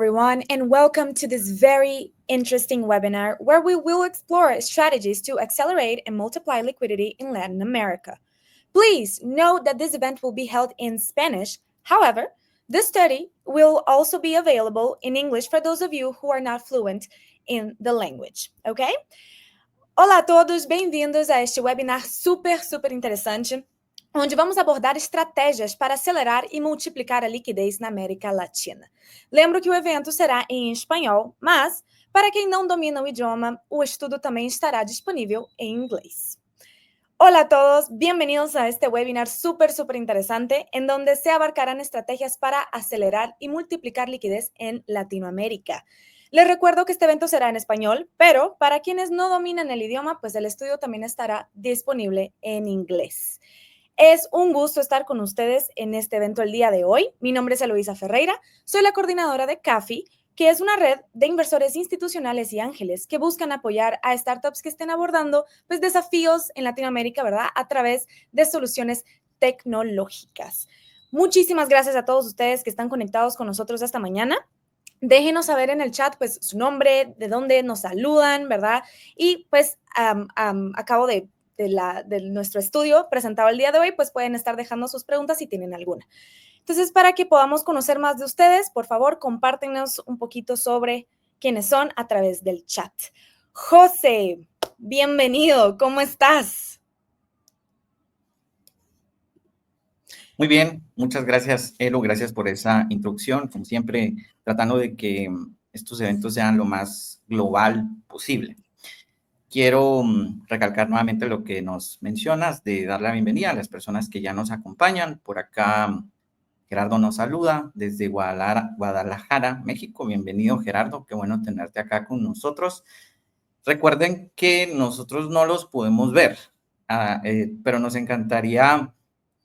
everyone, and welcome to this very interesting webinar where we will explore strategies to accelerate and multiply liquidity in Latin America. Please note that this event will be held in Spanish. However, this study will also be available in English for those of you who are not fluent in the language, okay? Olá a todos, bem-vindos a este webinar super interessante, onde vamos abordar estratégias para acelerar e multiplicar a liquidez na América Latina. Lembro que o evento será em espanhol, mas, para quem não domina o idioma, o estudo também estará disponível em inglês. Hola a todos, bienvenidos a este webinar súper interesante, en donde se abarcarán estrategias para acelerar y multiplicar liquidez en Latinoamérica. Les recuerdo que este evento será en español, pero para quienes no dominan el idioma, pues el estudio también estará disponible en inglés. Es un gusto estar con ustedes en este evento el día de hoy. Mi nombre es Eloisa Ferreira, soy la coordinadora de CAFI, que es una red de inversores institucionales y ángeles que buscan apoyar a startups que estén abordando pues, desafíos en Latinoamérica, ¿verdad? A través de soluciones tecnológicas. Muchísimas gracias a todos ustedes que están conectados con nosotros esta mañana. Déjenos saber en el chat, pues, su nombre, de dónde nos saludan, ¿verdad? Y, pues, a cabo de nuestro estudio presentado el día de hoy, pues, pueden estar dejando sus preguntas si tienen alguna. Entonces, para que podamos conocer más de ustedes, por favor, compártenos un poquito sobre quiénes son a través del chat. José, bienvenido, ¿cómo estás? Muy bien, muchas gracias, Elo, gracias por esa introducción, como siempre, tratando de que estos eventos sean lo más global posible. Quiero recalcar nuevamente lo que nos mencionas, de dar la bienvenida a las personas que ya nos acompañan. Por acá, Gerardo nos saluda desde Guadalajara, México. Bienvenido, Gerardo, qué bueno tenerte acá con nosotros. Recuerden que nosotros no los podemos ver, pero nos encantaría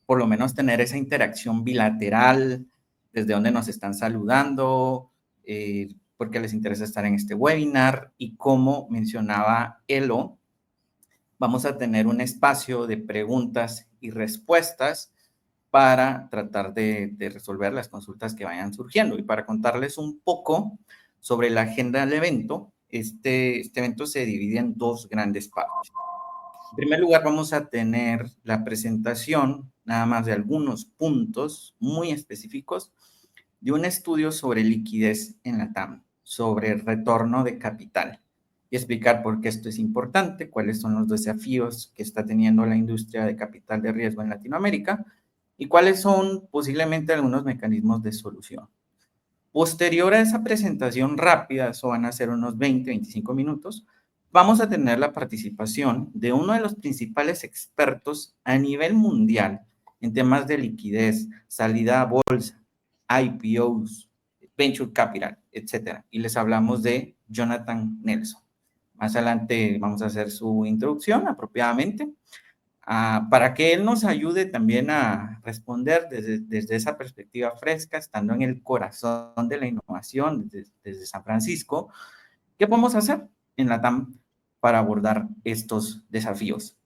por lo menos tener esa interacción bilateral, desde donde nos están saludando, porque les interesa estar en este webinar. Y como mencionaba Elo, vamos a tener un espacio de preguntas y respuestas para tratar de resolver las consultas que vayan surgiendo. Y para contarles un poco sobre la agenda del evento, este evento se divide en dos grandes partes. En primer lugar, vamos a tener la presentación, nada más de algunos puntos muy específicos, de un estudio sobre liquidez en la TAM, sobre el retorno de capital, y explicar por qué esto es importante, cuáles son los desafíos que está teniendo la industria de capital de riesgo en Latinoamérica, y cuáles son posiblemente algunos mecanismos de solución. Posterior a esa presentación rápida, eso van a ser unos 20-25 minutos, vamos a tener la participación de uno de los principales expertos a nivel mundial en temas de liquidez, salida a bolsa, IPOs, venture capital, etcétera. Y les hablamos de Jonathan Nelson. Más adelante vamos a hacer su introducción apropiadamente, para que él nos ayude también a responder desde esa perspectiva fresca, estando en el corazón de la innovación, desde San Francisco. ¿Qué podemos hacer en la TAM para abordar estos desafíos?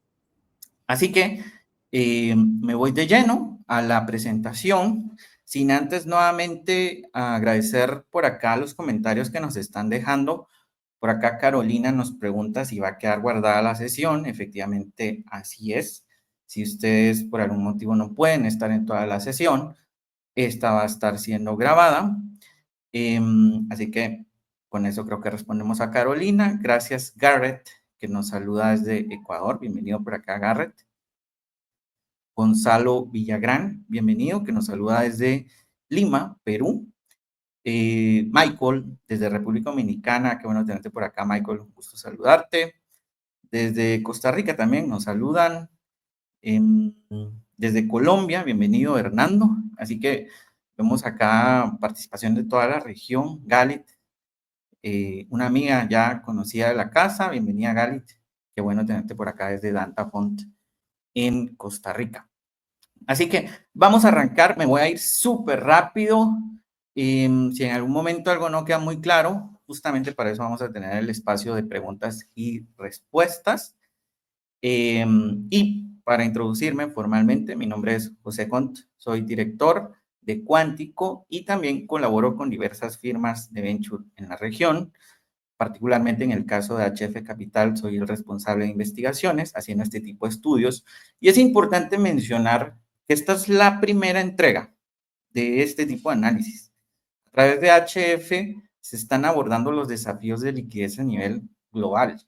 Así que me voy de lleno a la presentación, sin antes nuevamente agradecer por acá los comentarios que nos están dejando. Por acá Carolina nos pregunta si va a quedar guardada la sesión. Efectivamente, así es. Si ustedes por algún motivo no pueden estar en toda la sesión, esta va a estar siendo grabada. Así que con eso creo que respondemos a Carolina. Gracias, Garrett, que nos saluda desde Ecuador. Bienvenido por acá, Garrett. Gonzalo Villagrán, bienvenido, que nos saluda desde Lima, Perú. Michael, desde República Dominicana, qué bueno tenerte por acá, Michael, un gusto saludarte. Desde Costa Rica también nos saludan. Desde Colombia, bienvenido, Hernando. Así que vemos acá participación de toda la región. Galit, una amiga ya conocida de la casa, bienvenida, Galit. Qué bueno tenerte por acá desde Danta Font en Costa Rica. Así que vamos a arrancar, me voy a ir súper rápido. Si en algún momento algo no queda muy claro, justamente para eso vamos a tener el espacio de preguntas y respuestas. Y para introducirme formalmente, mi nombre es José Cont, soy director de Cuántico y también colaboro con diversas firmas de venture en la región. Particularmente en el caso de HF Capital, soy el responsable de investigaciones haciendo este tipo de estudios. Y es importante mencionar que esta es la primera entrega de este tipo de análisis. A través de HF se están abordando los desafíos de liquidez a nivel global.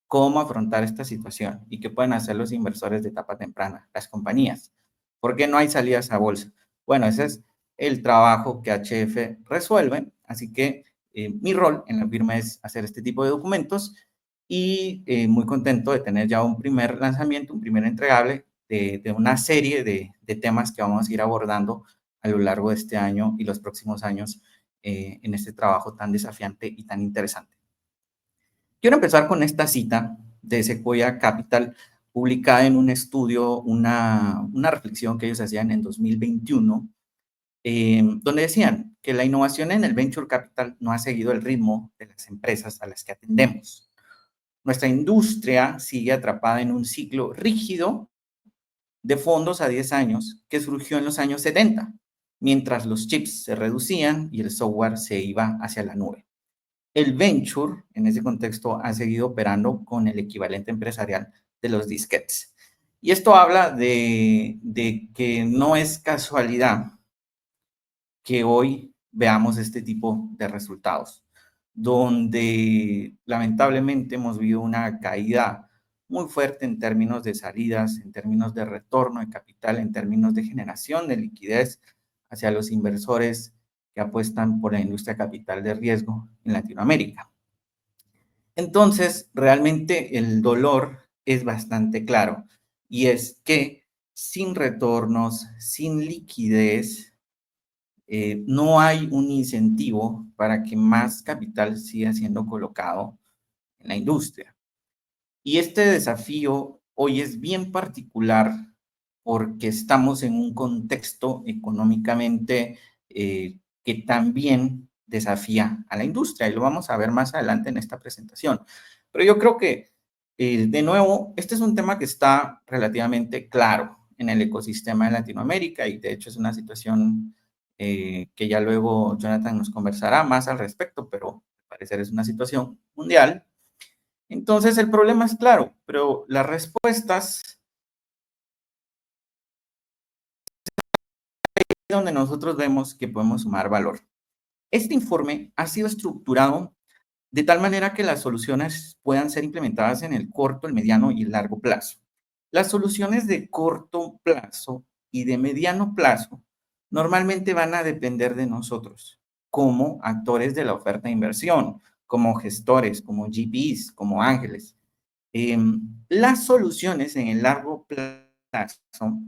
Cómo afrontar esta situación y qué pueden hacer los inversores de etapa temprana, las compañías. ¿Por qué no hay salidas a bolsa? Bueno, ese es el trabajo que HF resuelve, así que mi rol en la firma es hacer este tipo de documentos y muy contento de tener ya un primer lanzamiento, un primer entregable de una serie de temas que vamos a ir abordando a lo largo de este año y los próximos años en este trabajo tan desafiante y tan interesante. Quiero empezar con esta cita de Sequoia Capital, publicada en un estudio, una reflexión que ellos hacían en 2021, donde decían que la innovación en el venture capital no ha seguido el ritmo de las empresas a las que atendemos. Nuestra industria sigue atrapada en un ciclo rígido de fondos a 10 años que surgió en los años 70, mientras los chips se reducían y el software se iba hacia la nube. El venture, en ese contexto, ha seguido operando con el equivalente empresarial de los disquetes. Y esto habla de que no es casualidad que hoy veamos este tipo de resultados, donde lamentablemente hemos vivido una caída muy fuerte en términos de salidas, en términos de retorno de capital, en términos de generación de liquidez hacia los inversores que apuestan por la industria capital de riesgo en Latinoamérica. Entonces, realmente el dolor es bastante claro y es que sin retornos, sin liquidez, no hay un incentivo para que más capital siga siendo colocado en la industria. Y este desafío hoy es bien particular porque estamos en un contexto económicamente que también desafía a la industria y lo vamos a ver más adelante en esta presentación. Pero yo creo que, de nuevo, este es un tema que está relativamente claro en el ecosistema de Latinoamérica y de hecho es una situación que ya luego Jonathan nos conversará más al respecto, pero al parecer es una situación mundial. Entonces el problema es claro, pero las respuestas es donde nosotros vemos que podemos sumar valor. Este informe ha sido estructurado de tal manera que las soluciones puedan ser implementadas en el corto, el mediano y el largo plazo. Las soluciones de corto plazo y de mediano plazo normalmente van a depender de nosotros como actores de la oferta de inversión, como gestores, como GPs, como ángeles. Las soluciones en el largo plazo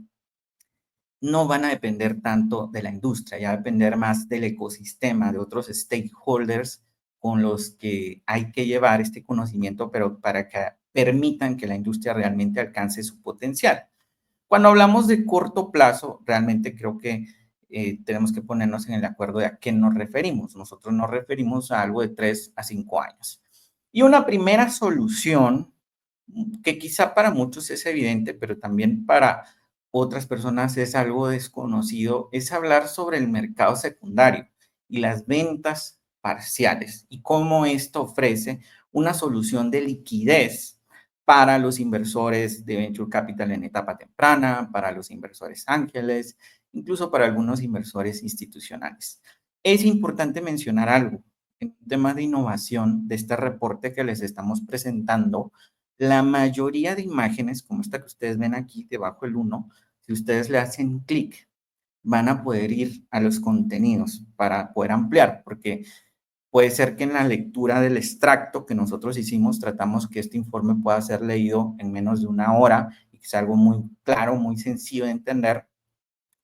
no van a depender tanto de la industria, ya va a depender más del ecosistema, de otros stakeholders con los que hay que llevar este conocimiento, pero para que permitan que la industria realmente alcance su potencial. Cuando hablamos de corto plazo, realmente creo que tenemos que ponernos en el acuerdo de a qué nos referimos. Nosotros nos referimos a algo de 3 a 5 años. Y una primera solución, que quizá para muchos es evidente, pero también para otras personas es algo desconocido, es hablar sobre el mercado secundario y las ventas parciales y cómo esto ofrece una solución de liquidez para los inversores de venture capital en etapa temprana, para los inversores ángeles, incluso para algunos inversores institucionales. Es importante mencionar algo en tema de innovación de este reporte que les estamos presentando. La mayoría de imágenes, como esta que ustedes ven aquí debajo del 1, si ustedes le hacen clic, van a poder ir a los contenidos para poder ampliar, porque puede ser que en la lectura del extracto que nosotros hicimos, tratamos que este informe pueda ser leído en menos de una hora y que sea algo muy claro, muy sencillo de entender.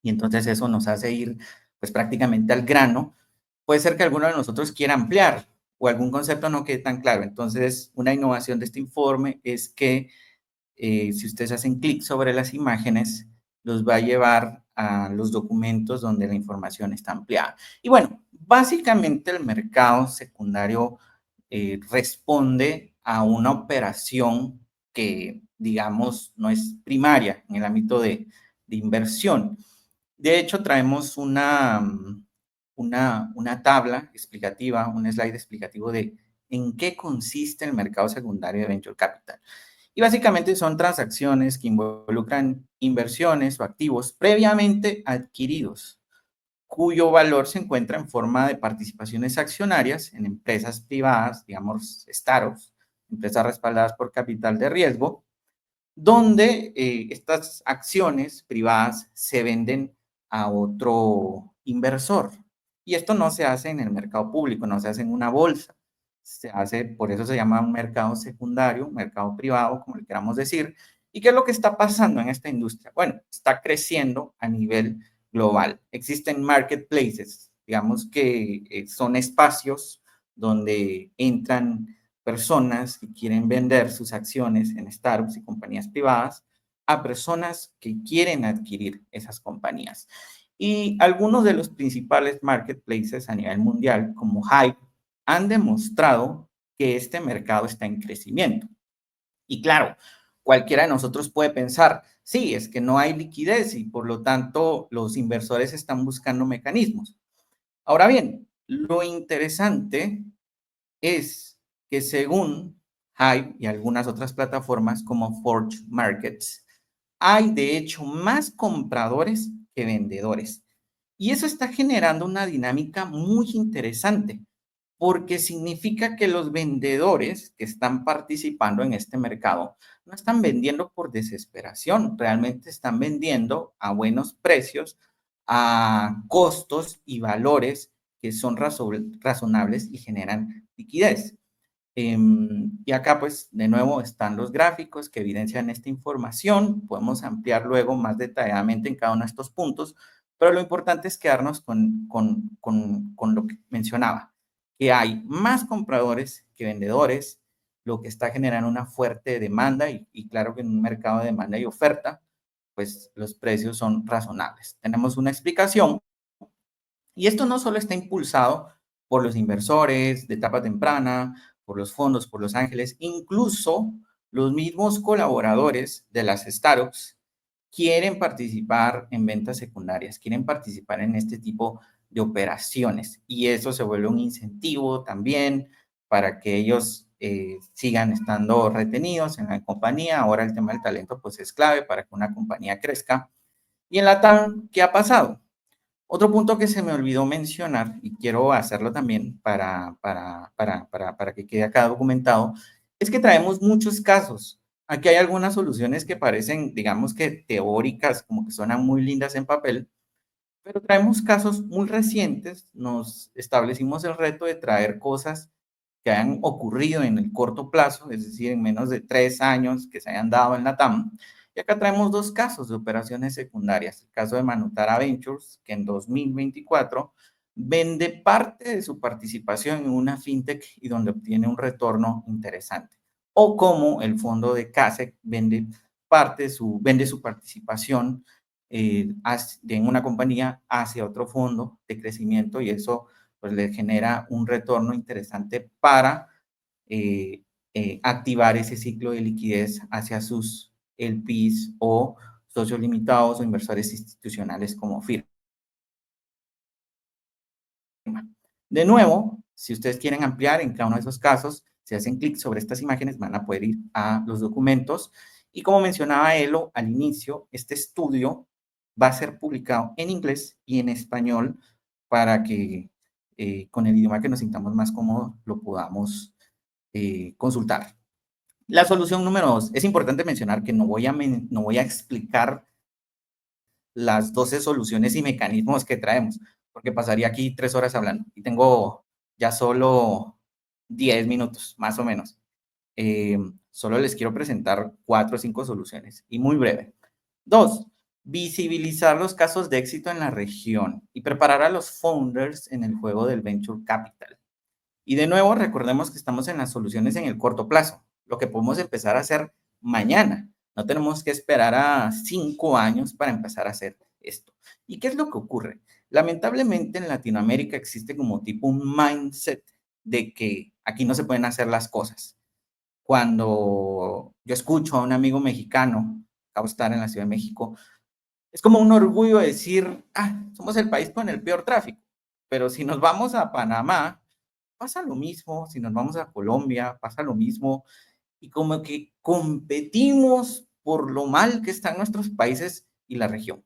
Y entonces eso nos hace ir pues prácticamente al grano. Puede ser que alguno de nosotros quiera ampliar o algún concepto no quede tan claro. Entonces, una innovación de este informe es que si ustedes hacen clic sobre las imágenes, los va a llevar a los documentos donde la información está ampliada. Y bueno, básicamente el mercado secundario responde a una operación que, digamos, no es primaria en el ámbito de inversión. De hecho, traemos una tabla explicativa, un slide explicativo de en qué consiste el mercado secundario de Venture Capital. Y básicamente son transacciones que involucran inversiones o activos previamente adquiridos, cuyo valor se encuentra en forma de participaciones accionarias en empresas privadas, digamos, startups, empresas respaldadas por capital de riesgo, donde estas acciones privadas se venden a otro inversor. Y esto no se hace en el mercado público, no se hace en una bolsa. Se hace, por eso se llama un mercado secundario, un mercado privado, como le queramos decir. ¿Y qué es lo que está pasando en esta industria? Bueno, está creciendo a nivel global. Existen marketplaces, digamos que son espacios donde entran personas que quieren vender sus acciones en startups y compañías privadas a personas que quieren adquirir esas compañías. Y algunos de los principales marketplaces a nivel mundial, como Hype, han demostrado que este mercado está en crecimiento. Y claro, cualquiera de nosotros puede pensar, sí, es que no hay liquidez y por lo tanto los inversores están buscando mecanismos. Ahora bien, lo interesante es que según Hive y algunas otras plataformas como Forge Markets, hay de hecho más compradores que vendedores. Y eso está generando una dinámica muy interesante, porque significa que los vendedores que están participando en este mercado no están vendiendo por desesperación, realmente están vendiendo a buenos precios, a costos y valores que son razonables y generan liquidez. Y acá, pues, de nuevo están los gráficos que evidencian esta información. Podemos ampliar luego más detalladamente en cada uno de estos puntos, pero lo importante es quedarnos con lo que mencionaba, que hay más compradores que vendedores, lo que está generando una fuerte demanda y claro que en un mercado de demanda y oferta, pues los precios son razonables. Tenemos una explicación y esto no solo está impulsado por los inversores de etapa temprana, por los fondos, por los ángeles, incluso los mismos colaboradores de las startups quieren participar en ventas secundarias, quieren participar en este tipo de operaciones y eso se vuelve un incentivo también para que ellos sigan estando retenidos en la compañía. Ahora el tema del talento pues es clave para que una compañía crezca. Y en la TAM, ¿qué ha pasado? Otro punto que se me olvidó mencionar, y quiero hacerlo también para que quede acá documentado, es que traemos muchos casos. Aquí hay algunas soluciones que parecen, digamos que teóricas, como que suenan muy lindas en papel, pero traemos casos muy recientes. Nos establecimos el reto de traer cosas que hayan ocurrido en el corto plazo, es decir, en menos de 3 años que se hayan dado en la TAM. Y acá traemos dos casos de operaciones secundarias. El caso de Manutara Ventures, que en 2024 vende parte de su participación en una fintech y donde obtiene un retorno interesante. O como el fondo de CASEC vende su participación en una compañía hacia otro fondo de crecimiento y eso pues le genera un retorno interesante para activar ese ciclo de liquidez hacia sus LPs o socios limitados o inversores institucionales como firma. De nuevo, si ustedes quieren ampliar en cada uno de esos casos, si hacen clic sobre estas imágenes van a poder ir a los documentos y como mencionaba Elo al inicio, este estudio va a ser publicado en inglés y en español para que con el idioma que nos sintamos más cómodos lo podamos consultar. La solución número 2. Es importante mencionar que no voy a explicar las 12 soluciones y mecanismos que traemos, porque pasaría aquí 3 horas hablando y tengo ya solo 10 minutos, más o menos. Solo les quiero presentar 4 o 5 soluciones y muy breve. 2. Visibilizar los casos de éxito en la región y preparar a los founders en el juego del venture capital. Y de nuevo, recordemos que estamos en las soluciones en el corto plazo, lo que podemos empezar a hacer mañana. No tenemos que esperar a 5 años para empezar a hacer esto. ¿Y qué es lo que ocurre? Lamentablemente en Latinoamérica existe como tipo un mindset de que aquí no se pueden hacer las cosas. Cuando yo escucho a un amigo mexicano, acabo de estar en la Ciudad de México, Es como un orgullo decir, somos el país con el peor tráfico. Pero si nos vamos a Panamá, pasa lo mismo. Si nos vamos a Colombia, pasa lo mismo. Y como que competimos por lo mal que están nuestros países y la región.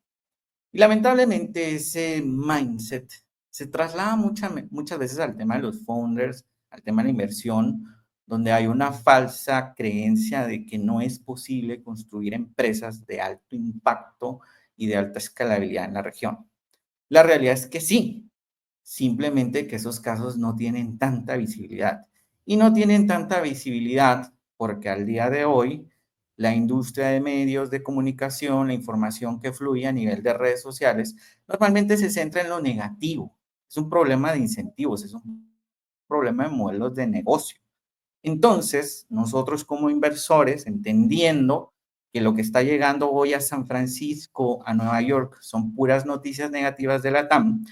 Y lamentablemente ese mindset se traslada muchas veces al tema de los founders, al tema de la inversión, donde hay una falsa creencia de que no es posible construir empresas de alto impacto y de alta escalabilidad en la región. La realidad es que sí, simplemente que esos casos no tienen tanta visibilidad. Y no tienen tanta visibilidad porque al día de hoy la industria de medios de comunicación, la información que fluye a nivel de redes sociales, normalmente se centra en lo negativo. Es un problema de incentivos, es un problema de modelos de negocio. Entonces, nosotros como inversores, entendiendo que lo que está llegando hoy a San Francisco, a Nueva York, son puras noticias negativas de la TAM,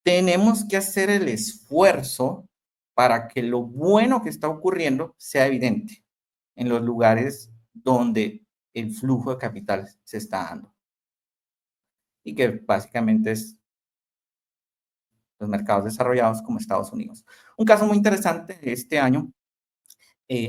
tenemos que hacer el esfuerzo para que lo bueno que está ocurriendo sea evidente en los lugares donde el flujo de capital se está dando y que básicamente es los mercados desarrollados como Estados Unidos. Un caso muy interesante este año,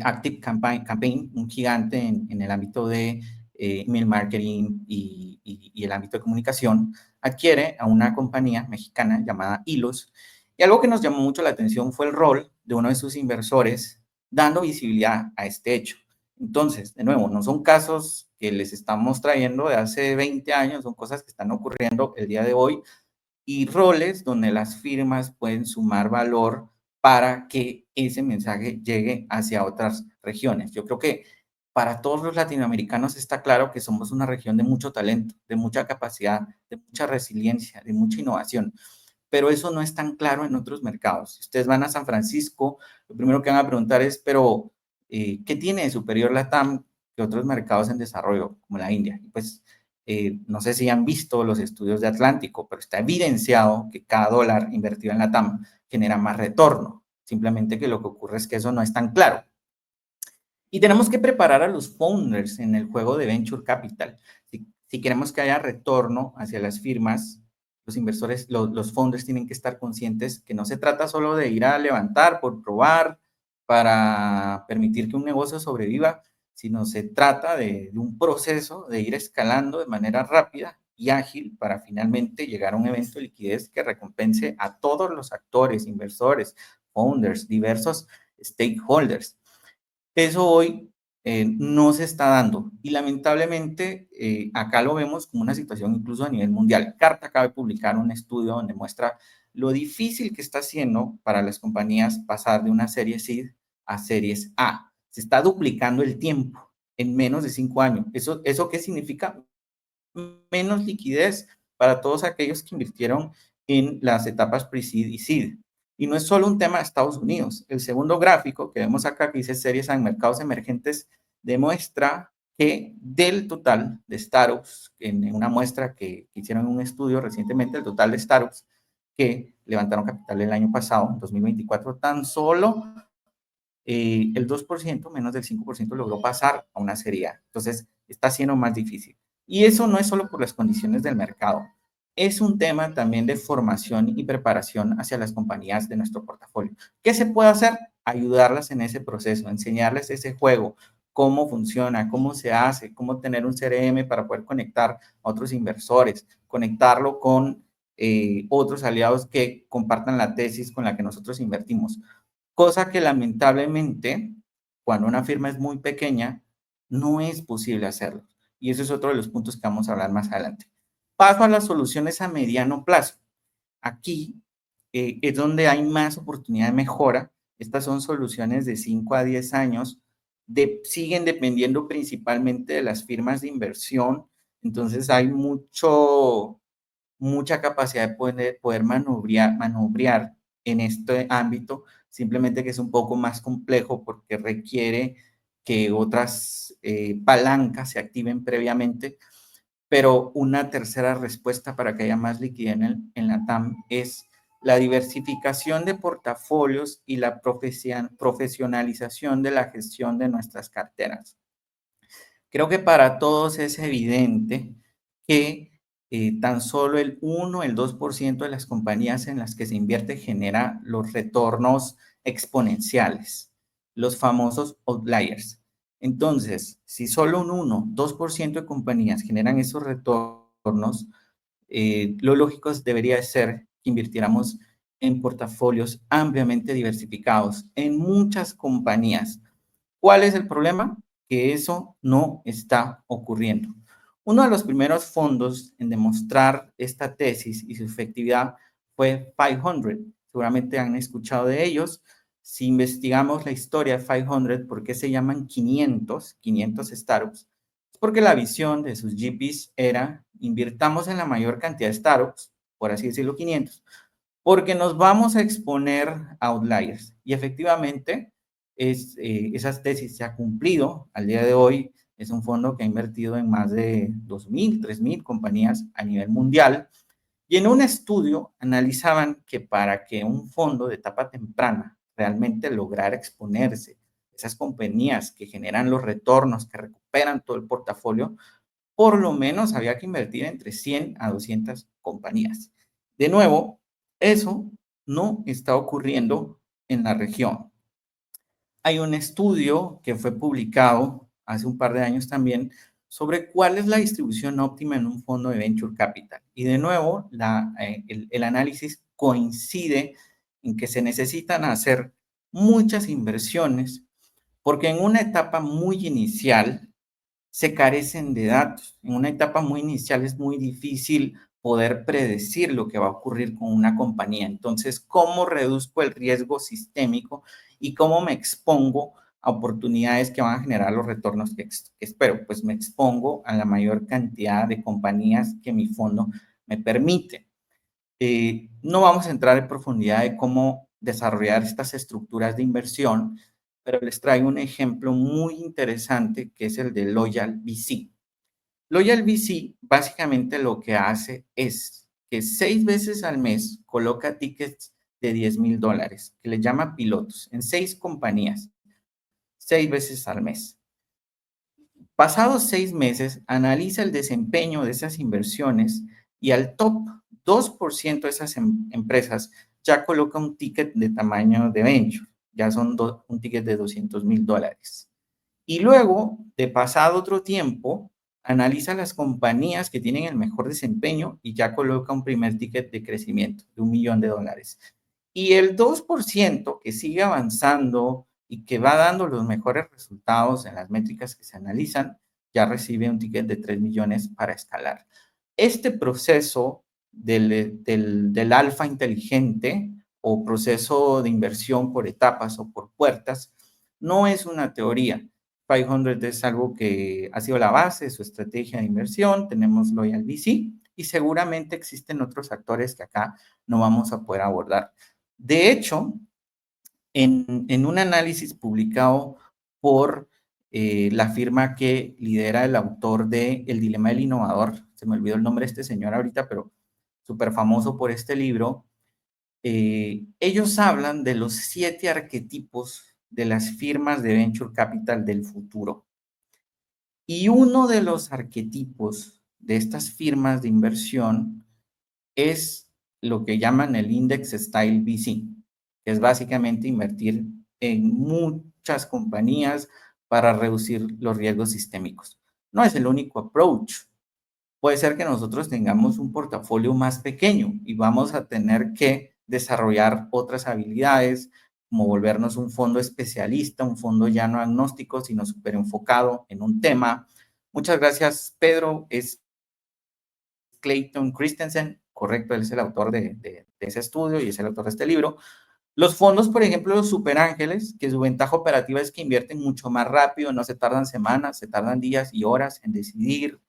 Active Campaign, un gigante en el ámbito de email marketing y el ámbito de comunicación, adquiere a una compañía mexicana llamada Hilos. Y algo que nos llamó mucho la atención fue el rol de uno de sus inversores dando visibilidad a este hecho. Entonces, de nuevo, no son casos que les estamos trayendo de hace 20 años, son cosas que están ocurriendo el día de hoy y roles donde las firmas pueden sumar valor para que ese mensaje llegue hacia otras regiones. Yo creo que para todos los latinoamericanos está claro que somos una región de mucho talento, de mucha capacidad, de mucha resiliencia, de mucha innovación, pero eso no es tan claro en otros mercados. Si ustedes van a San Francisco, lo primero que van a preguntar es, pero, ¿qué tiene de superior la TAM que otros mercados en desarrollo, como la India? Pues, no sé si han visto los estudios de Atlántico, pero está evidenciado que cada dólar invertido en la TAM genera más retorno. Simplemente que lo que ocurre es que eso no es tan claro. Y tenemos que preparar a los founders en el juego de venture capital. Si queremos que haya retorno hacia las firmas, los inversores, los founders tienen que estar conscientes que no se trata solo de ir a levantar por probar para permitir que un negocio sobreviva, sino se trata de un proceso de ir escalando de manera rápida y ágil para finalmente llegar a un evento de liquidez que recompense a todos los actores, inversores, founders, diversos stakeholders. Eso hoy no se está dando y lamentablemente acá lo vemos como una situación incluso a nivel mundial. Carta acaba de publicar un estudio donde muestra lo difícil que está siendo para las compañías pasar de una serie seed a series A. Se está duplicando el tiempo en menos de 5 años. ¿Eso qué significa? Menos liquidez para todos aquellos que invirtieron en las etapas pre-seed y seed. Y no es solo un tema de Estados Unidos. El segundo gráfico que vemos acá, que dice series en mercados emergentes, demuestra que del total de startups, en una muestra que hicieron en un estudio recientemente, el total de startups que levantaron capital el año pasado, en 2024, tan solo el 2%, menos del 5%, logró pasar a una serie A. Entonces, está siendo más difícil. Y eso no es solo por las condiciones del mercado, es un tema también de formación y preparación hacia las compañías de nuestro portafolio. ¿Qué se puede hacer? Ayudarlas en ese proceso, enseñarles ese juego, cómo funciona, cómo se hace, cómo tener un CRM para poder conectar a otros inversores, conectarlo con otros aliados que compartan la tesis con la que nosotros invertimos. Cosa que lamentablemente, cuando una firma es muy pequeña, no es posible hacerlo. Y eso es otro de los puntos que vamos a hablar más adelante. Paso a las soluciones a mediano plazo. Aquí es donde hay más oportunidad de mejora. Estas son soluciones de 5 a 10 años. Siguen dependiendo principalmente de las firmas de inversión. Entonces hay mucha capacidad de poder manobrear en este ámbito, simplemente que es un poco más complejo porque requiere que otras palancas se activen previamente, pero una tercera respuesta para que haya más liquidez en la TAM es la diversificación de portafolios y la profesionalización de la gestión de nuestras carteras. Creo que para todos es evidente que tan solo el 1, el 2% de las compañías en las que se invierte genera los retornos exponenciales, los famosos outliers. Entonces, si solo un 1, 2% de compañías generan esos retornos, lo lógico debería ser que invirtiéramos en portafolios ampliamente diversificados en muchas compañías. ¿Cuál es el problema? Que eso no está ocurriendo. Uno de los primeros fondos en demostrar esta tesis y su efectividad fue 500. Seguramente han escuchado de ellos. Si investigamos la historia de 500, ¿por qué se llaman 500 startups? Es porque la visión de sus GPs era invirtamos en la mayor cantidad de startups, por así decirlo, 500, porque nos vamos a exponer a outliers. Y efectivamente, esas tesis se ha cumplido. Al día de hoy es un fondo que ha invertido en más de 2.000, 3.000 compañías a nivel mundial. Y en un estudio analizaban que para que un fondo de etapa temprana realmente lograra exponerse a esas compañías que generan los retornos, que recuperan todo el portafolio, por lo menos había que invertir entre 100 a 200 compañías. De nuevo, eso no está ocurriendo en la región. Hay un estudio que fue publicado hace un par de años también sobre cuál es la distribución óptima en un fondo de venture capital. Y de nuevo, el análisis coincide en que se necesitan hacer muchas inversiones porque en una etapa muy inicial se carecen de datos. En una etapa muy inicial es muy difícil poder predecir lo que va a ocurrir con una compañía. Entonces, ¿cómo reduzco el riesgo sistémico y cómo me expongo a oportunidades que van a generar los retornos que espero? Pues me expongo a la mayor cantidad de compañías que mi fondo me permite. No vamos a entrar en profundidad de cómo desarrollar estas estructuras de inversión, pero les traigo un ejemplo muy interesante que es el de Loyal VC. Loyal VC básicamente lo que hace es que 6 veces al mes coloca tickets de $10,000, que le llama pilotos, en 6 compañías, 6 veces al mes. Pasados 6 meses, analiza el desempeño de esas inversiones y al top 2% de esas empresas ya coloca un ticket de tamaño de venture, ya son un ticket de $200,000. Y luego, de pasado otro tiempo, analiza las compañías que tienen el mejor desempeño y ya coloca un primer ticket de crecimiento de $1,000,000. Y el 2% que sigue avanzando y que va dando los mejores resultados en las métricas que se analizan, ya recibe un ticket de 3 millones para escalar. Este proceso del alfa inteligente o proceso de inversión por etapas o por puertas no es una teoría. 500 es algo que ha sido la base de su estrategia de inversión. Tenemos Loyal VC y seguramente existen otros actores que acá no vamos a poder abordar. De hecho, en un análisis publicado por la firma que lidera el autor de El dilema del innovador, se me olvidó el nombre de este señor ahorita, pero súper famoso por este libro, ellos hablan de los 7 arquetipos de las firmas de venture capital del futuro. Y uno de los arquetipos de estas firmas de inversión es lo que llaman el Index Style VC, que es básicamente invertir en muchas compañías para reducir los riesgos sistémicos. No es el único approach. Puede ser que nosotros tengamos un portafolio más pequeño y vamos a tener que desarrollar otras habilidades, como volvernos un fondo especialista, un fondo ya no agnóstico, sino súper enfocado en un tema. Muchas gracias, Pedro. Es Clayton Christensen, correcto, él es el autor de ese estudio y es el autor de este libro. Los fondos, por ejemplo, los superángeles, que su ventaja operativa es que invierten mucho más rápido, no se tardan semanas, se tardan días y horas en decidir.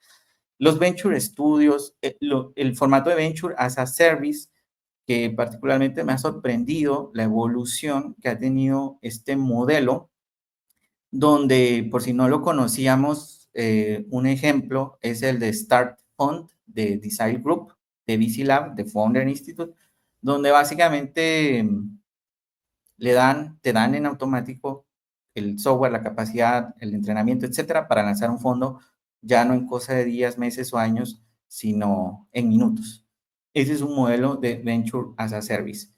Los venture studios, el formato de venture as a service, que particularmente me ha sorprendido la evolución que ha tenido este modelo, donde por si no lo conocíamos, un ejemplo es el de Start Fund de Design Group, de VC Lab, de Founder Institute, donde básicamente te dan en automático el software, la capacidad, el entrenamiento, etcétera, para lanzar un fondo ya no en cosa de días, meses o años, sino en minutos. Ese es un modelo de Venture as a Service.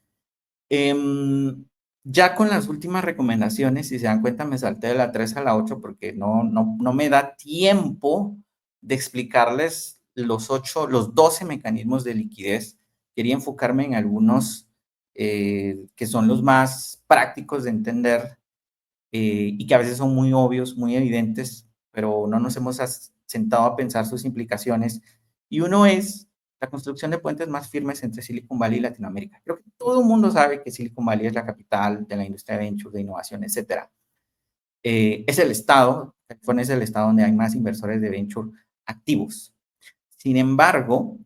Ya con las últimas recomendaciones, si se dan cuenta, me salté de la 3 a la 8 porque no me da tiempo de explicarles los 12 mecanismos de liquidez. Quería enfocarme en algunos que son los más prácticos de entender y que a veces son muy obvios, muy evidentes, pero no nos hemos sentado a pensar sus implicaciones. Y uno es la construcción de puentes más firmes entre Silicon Valley y Latinoamérica. Creo que todo el mundo sabe que Silicon Valley es la capital de la industria de venture, de innovación, etc. Es el estado, California es el estado donde hay más inversores de venture activos. Sin embargo,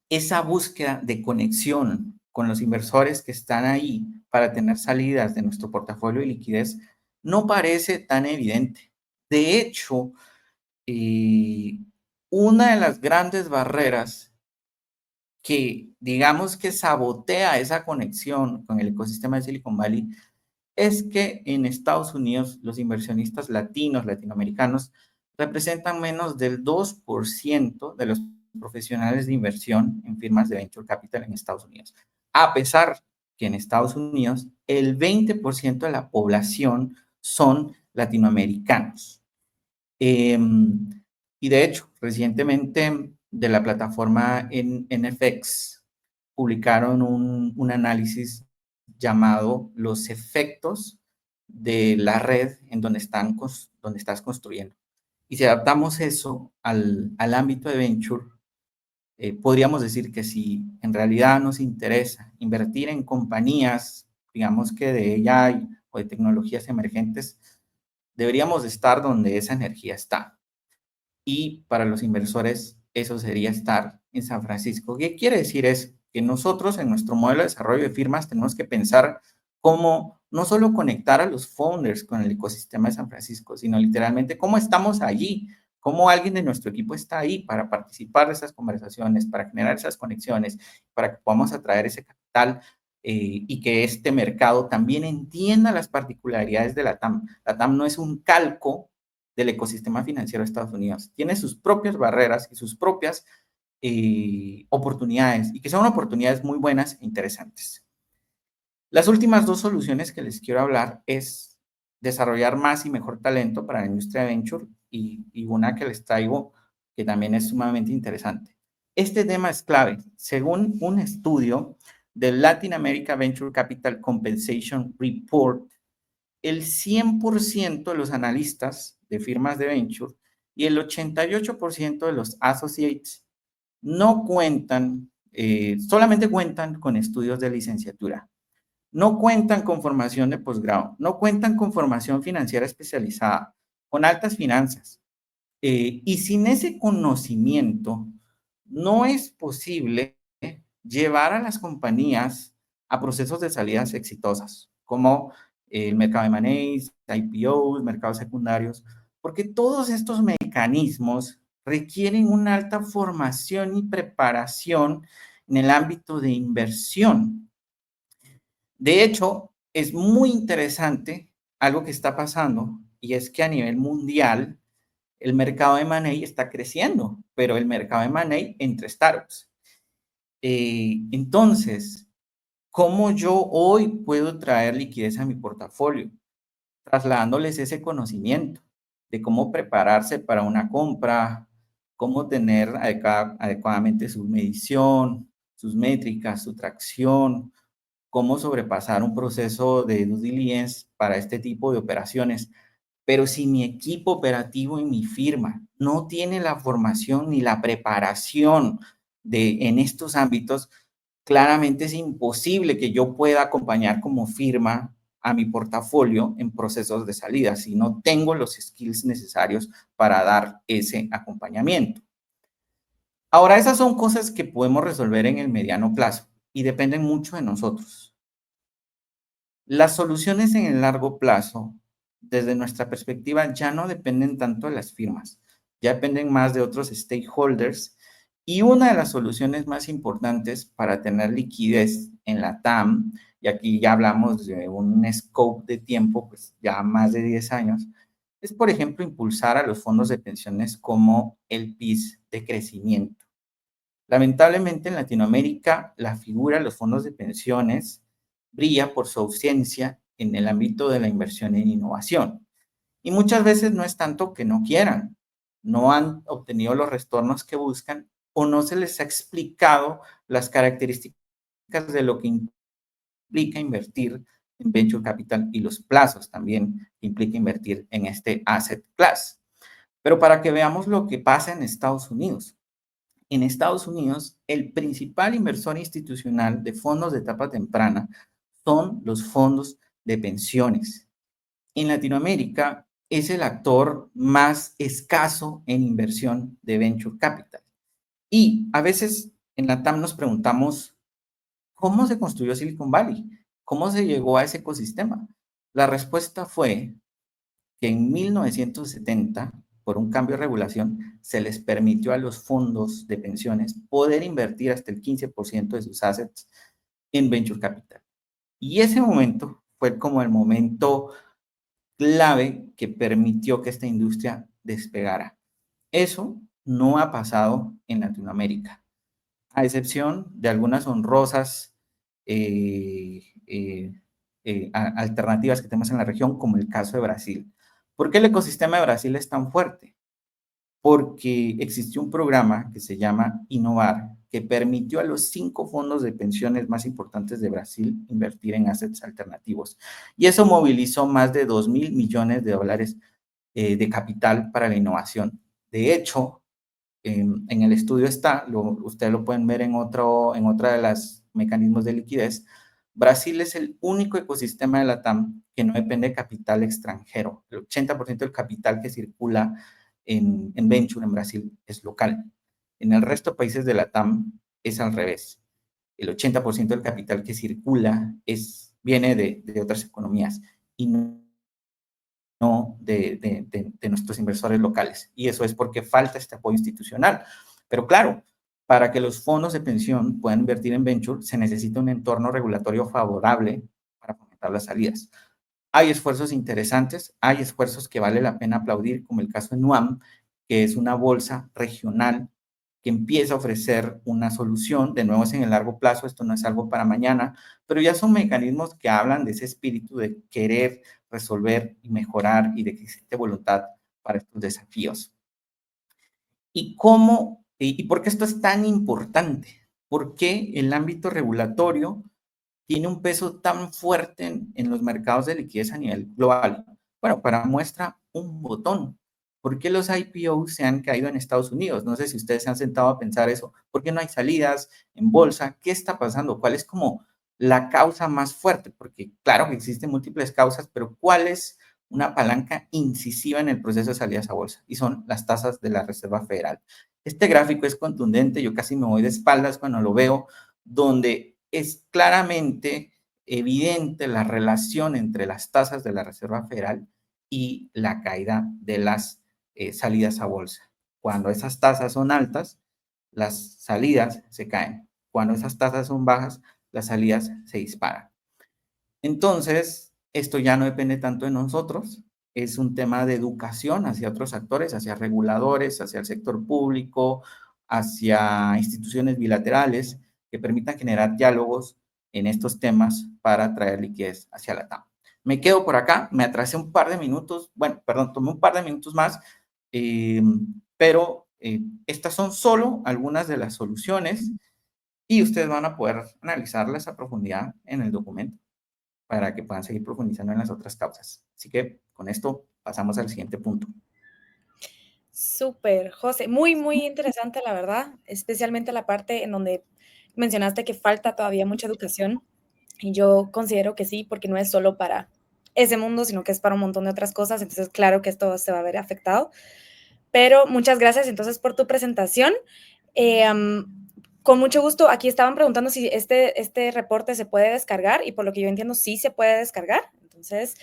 esa búsqueda de conexión con los inversores que están ahí para tener salidas de nuestro portafolio y liquidez no parece tan evidente. De hecho, una de las grandes barreras que digamos que sabotea esa conexión con el ecosistema de Silicon Valley es que en Estados Unidos los inversionistas latinos, latinoamericanos, representan menos del 2% de los profesionales de inversión en firmas de venture capital en Estados Unidos. A pesar que en Estados Unidos el 20% de la población son latinoamericanos. Y de hecho, recientemente de la plataforma en NFX publicaron un análisis llamado Los efectos de la red en donde estás construyendo. Y si adaptamos eso al ámbito de venture, podríamos decir que si en realidad nos interesa invertir en compañías, digamos que de AI o de tecnologías emergentes, deberíamos estar donde esa energía está. Y para los inversores, eso sería estar en San Francisco. ¿Qué quiere decir eso? Que nosotros en nuestro modelo de desarrollo de firmas tenemos que pensar cómo no solo conectar a los founders con el ecosistema de San Francisco, sino literalmente cómo estamos allí, cómo alguien de nuestro equipo está ahí para participar de esas conversaciones, para generar esas conexiones, para que podamos atraer ese capital y que este mercado también entienda las particularidades de la TAM. La TAM no es un calco del ecosistema financiero de Estados Unidos. Tiene sus propias barreras y sus propias oportunidades, y que son oportunidades muy buenas e interesantes. Las últimas dos soluciones que les quiero hablar es desarrollar más y mejor talento para la industria de venture y una que les traigo que también es sumamente interesante. Este tema es clave. Según un estudio del Latin America Venture Capital Compensation Report, el 100% de los analistas de firmas de venture y el 88% de los associates no cuentan, solamente cuentan con estudios de licenciatura, no cuentan con formación de posgrado, no cuentan con formación financiera especializada, con altas finanzas. Y sin ese conocimiento, no es posible llevar a las compañías a procesos de salidas exitosas, como el mercado de manejo, IPOs, mercados secundarios, porque todos estos mecanismos requieren una alta formación y preparación en el ámbito de inversión. De hecho, es muy interesante algo que está pasando, y es que a nivel mundial el mercado de money está creciendo, pero el mercado de money entre startups. Entonces, ¿cómo yo hoy puedo traer liquidez a mi portafolio? Trasladándoles ese conocimiento de cómo prepararse para una compra, cómo tener adecuadamente su medición, sus métricas, su tracción, cómo sobrepasar un proceso de due diligence para este tipo de operaciones. Pero si mi equipo operativo en mi firma no tiene la formación ni la preparación en estos ámbitos, claramente es imposible que yo pueda acompañar como firma a mi portafolio en procesos de salida si no tengo los skills necesarios para dar ese acompañamiento. Ahora, esas son cosas que podemos resolver en el mediano plazo y dependen mucho de nosotros. Las soluciones en el largo plazo, desde nuestra perspectiva, ya no dependen tanto de las firmas, ya dependen más de otros stakeholders. Y una de las soluciones más importantes para tener liquidez en la TAM, y aquí ya hablamos de un scope de tiempo, pues ya más de 10 años, es, por ejemplo, impulsar a los fondos de pensiones como el PIS de crecimiento. Lamentablemente en Latinoamérica la figura de los fondos de pensiones brilla por su ausencia en el ámbito de la inversión en innovación. Y muchas veces no es tanto que no quieran, no han obtenido los retornos que buscan o no se les ha explicado las características de lo que implica invertir en venture capital y los plazos también que implica invertir en este asset class. Pero para que veamos lo que pasa en Estados Unidos. En Estados Unidos, el principal inversor institucional de fondos de etapa temprana son los fondos de pensiones. En Latinoamérica es el actor más escaso en inversión de venture capital. Y a veces en la TAM nos preguntamos, ¿cómo se construyó Silicon Valley? ¿Cómo se llegó a ese ecosistema? La respuesta fue que en 1970, por un cambio de regulación, se les permitió a los fondos de pensiones poder invertir hasta el 15% de sus assets en venture capital. Y ese momento fue como el momento clave que permitió que esta industria despegara. Eso no ha pasado en Latinoamérica, a excepción de algunas honrosas alternativas que tenemos en la región, como el caso de Brasil. ¿Por qué el ecosistema de Brasil es tan fuerte? Porque existió un programa que se llama Innovar, que permitió a los 5 fondos de pensiones más importantes de Brasil invertir en assets alternativos. Y eso movilizó más de $2,000 millones de capital para la innovación. De hecho, en el estudio está, ustedes lo pueden ver en otra de los mecanismos de liquidez. Brasil es el único ecosistema de la TAM que no depende de capital extranjero. El 80% del capital que circula en venture en Brasil es local. En el resto de países de la TAM es al revés. El 80% del capital que circula viene de otras economías y no de nuestros inversores locales. Y eso es porque falta este apoyo institucional. Pero claro, para que los fondos de pensión puedan invertir en venture, se necesita un entorno regulatorio favorable para fomentar las salidas. Hay esfuerzos interesantes, hay esfuerzos que vale la pena aplaudir, como el caso de NUAM, que es una bolsa regional que empieza a ofrecer una solución. De nuevo, es en el largo plazo, esto no es algo para mañana, pero ya son mecanismos que hablan de ese espíritu de querer resolver y mejorar y de que existe voluntad para estos desafíos. ¿Y por qué esto es tan importante? ¿Por qué el ámbito regulatorio tiene un peso tan fuerte en los mercados de liquidez a nivel global? Bueno, para muestra un botón. ¿Por qué los IPOs se han caído en Estados Unidos? No sé si ustedes se han sentado a pensar eso. ¿Por qué no hay salidas en bolsa? ¿Qué está pasando? ¿Cuál es como la causa más fuerte? Porque claro que existen múltiples causas, pero ¿cuál es una palanca incisiva en el proceso de salidas a bolsa? Y son las tasas de la Reserva Federal. Este gráfico es contundente, yo casi me voy de espaldas cuando lo veo, donde es claramente evidente la relación entre las tasas de la Reserva Federal y la caída de las salidas a bolsa. Cuando esas tasas son altas, las salidas se caen. Cuando esas tasas son bajas, las salidas se disparan. Entonces, esto ya no depende tanto de nosotros, es un tema de educación hacia otros actores, hacia reguladores, hacia el sector público, hacia instituciones bilaterales que permitan generar diálogos en estos temas para traer liquidez hacia la TAM. Me quedo por acá, me atrasé un par de minutos, bueno, perdón, tomé un par de minutos más, pero estas son solo algunas de las soluciones y ustedes van a poder analizarlas a profundidad en el documento para que puedan seguir profundizando en las otras causas. Así que con esto pasamos al siguiente punto. Súper, José. Muy, muy interesante, la verdad, especialmente la parte en donde mencionaste que falta todavía mucha educación. Y yo considero que sí, porque no es solo para ese mundo, sino que es para un montón de otras cosas. Entonces, claro que esto se va a ver afectado. Pero muchas gracias entonces por tu presentación. Con mucho gusto, aquí estaban preguntando si este reporte se puede descargar y por lo que yo entiendo sí se puede descargar. Entonces,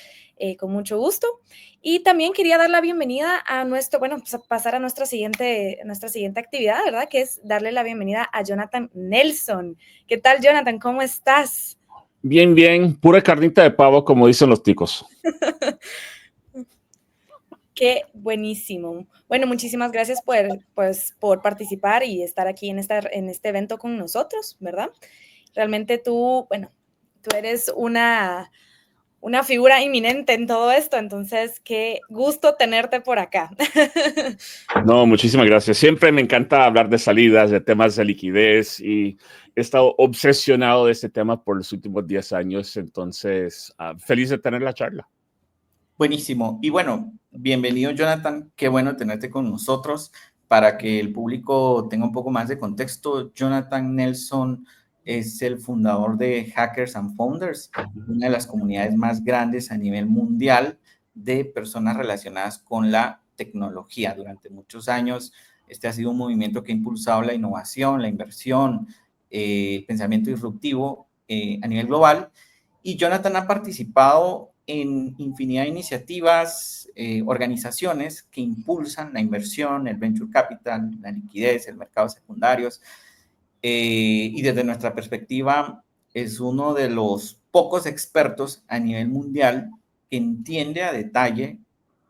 con mucho gusto. Y también quería dar la bienvenida a pues pasar a nuestra siguiente actividad, ¿verdad? Que es darle la bienvenida a Jonathan Nelson. ¿Qué tal, Jonathan? ¿Cómo estás? Bien, bien. Pura carnita de pavo, como dicen los ticos. Qué buenísimo. Bueno, muchísimas gracias por participar y estar aquí en este evento con nosotros, ¿verdad? Realmente tú, bueno, tú eres una figura inminente en todo esto, entonces qué gusto tenerte por acá. No, muchísimas gracias. Siempre me encanta hablar de salidas, de temas de liquidez y he estado obsesionado de este tema por los últimos 10 años, entonces feliz de tener la charla. Buenísimo. Y bueno, bienvenido Jonathan, qué bueno tenerte con nosotros. Para que el público tenga un poco más de contexto, Jonathan Nelson es el fundador de Hackers and Founders, una de las comunidades más grandes a nivel mundial de personas relacionadas con la tecnología. Durante muchos años, este ha sido un movimiento que ha impulsado la innovación, la inversión, el pensamiento disruptivo a nivel global. Y Jonathan ha participado en infinidad de iniciativas, organizaciones que impulsan la inversión, el venture capital, la liquidez, el mercado secundarios. Y desde nuestra perspectiva, es uno de los pocos expertos a nivel mundial que entiende a detalle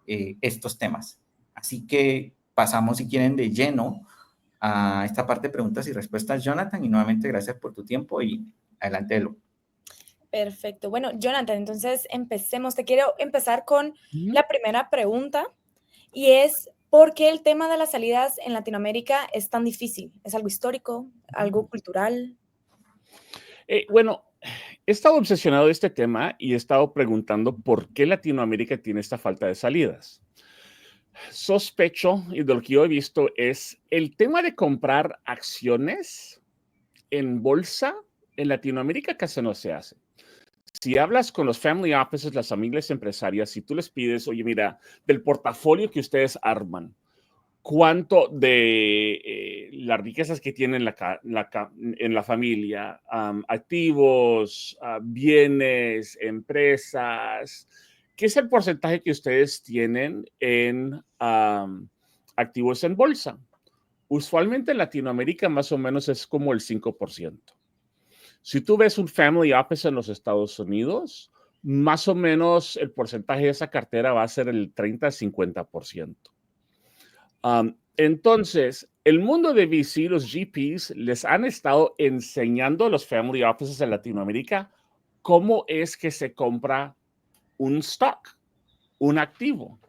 estos temas. Así que pasamos, si quieren, de lleno a esta parte de preguntas y respuestas, Jonathan. Y nuevamente, gracias por tu tiempo y adelante, Elo. Perfecto. Bueno, Jonathan, entonces empecemos. Te quiero empezar con la primera pregunta y es, ¿por qué el tema de las salidas en Latinoamérica es tan difícil? ¿Es algo histórico? ¿Algo cultural? Bueno, he estado obsesionado de este tema y he estado preguntando por qué Latinoamérica tiene esta falta de salidas. Sospecho, y de lo que yo he visto, es el tema de comprar acciones en bolsa en Latinoamérica casi no se hace. Si hablas con los family offices, las familias empresarias, si tú les pides, oye, mira, del portafolio que ustedes arman, ¿cuánto de las riquezas que tienen en la familia, activos, bienes, empresas, qué es el porcentaje que ustedes tienen en activos en bolsa? Usualmente en Latinoamérica más o menos es como el 5%. Si tú ves un family office en los Estados Unidos, más o menos el porcentaje de esa cartera va a ser el 30-50%. Entonces, el mundo de VC, los GPs, les han estado enseñando a los family offices en Latinoamérica cómo es que se compra un stock, un activo.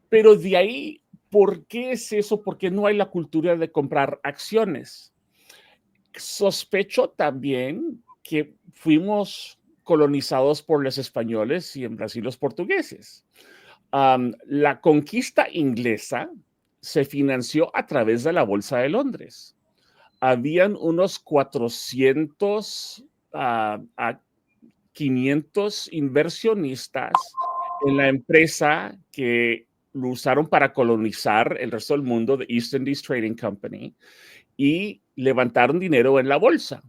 Pero de ahí, ¿por qué es eso? ¿Por qué no hay la cultura de comprar acciones? Sospecho también que fuimos colonizados por los españoles y en Brasil los portugueses. La conquista inglesa se financió a través de la Bolsa de Londres. Habían unos 400 a 500 inversionistas en la empresa que lo usaron para colonizar el resto del mundo, de East Indies Trading Company, y levantaron dinero en la bolsa.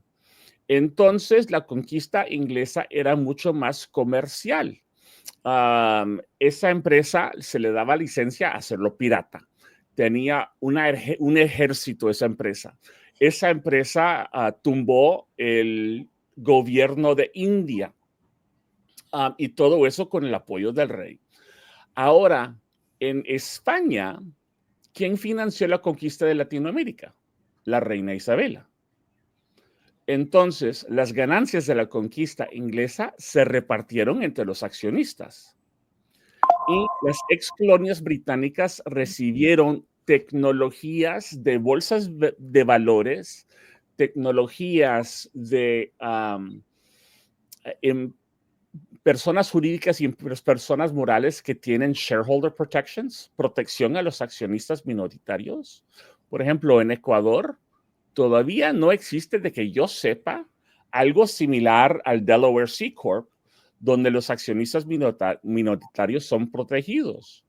Entonces, la conquista inglesa era mucho más comercial. Esa empresa se le daba licencia a hacerlo pirata. Tenía un ejército esa empresa. Esa empresa tumbó el gobierno de India y todo eso con el apoyo del rey. Ahora, en España, ¿quién financió la conquista de Latinoamérica? La reina Isabela. Entonces, las ganancias de la conquista inglesa se repartieron entre los accionistas. Y las excolonias británicas recibieron tecnologías de bolsas de valores, tecnologías de personas jurídicas y personas morales que tienen shareholder protections, protección a los accionistas minoritarios. Por ejemplo, en Ecuador, todavía no existe, de que yo sepa, algo similar al Delaware C Corp, donde los accionistas minoritarios son protegidos.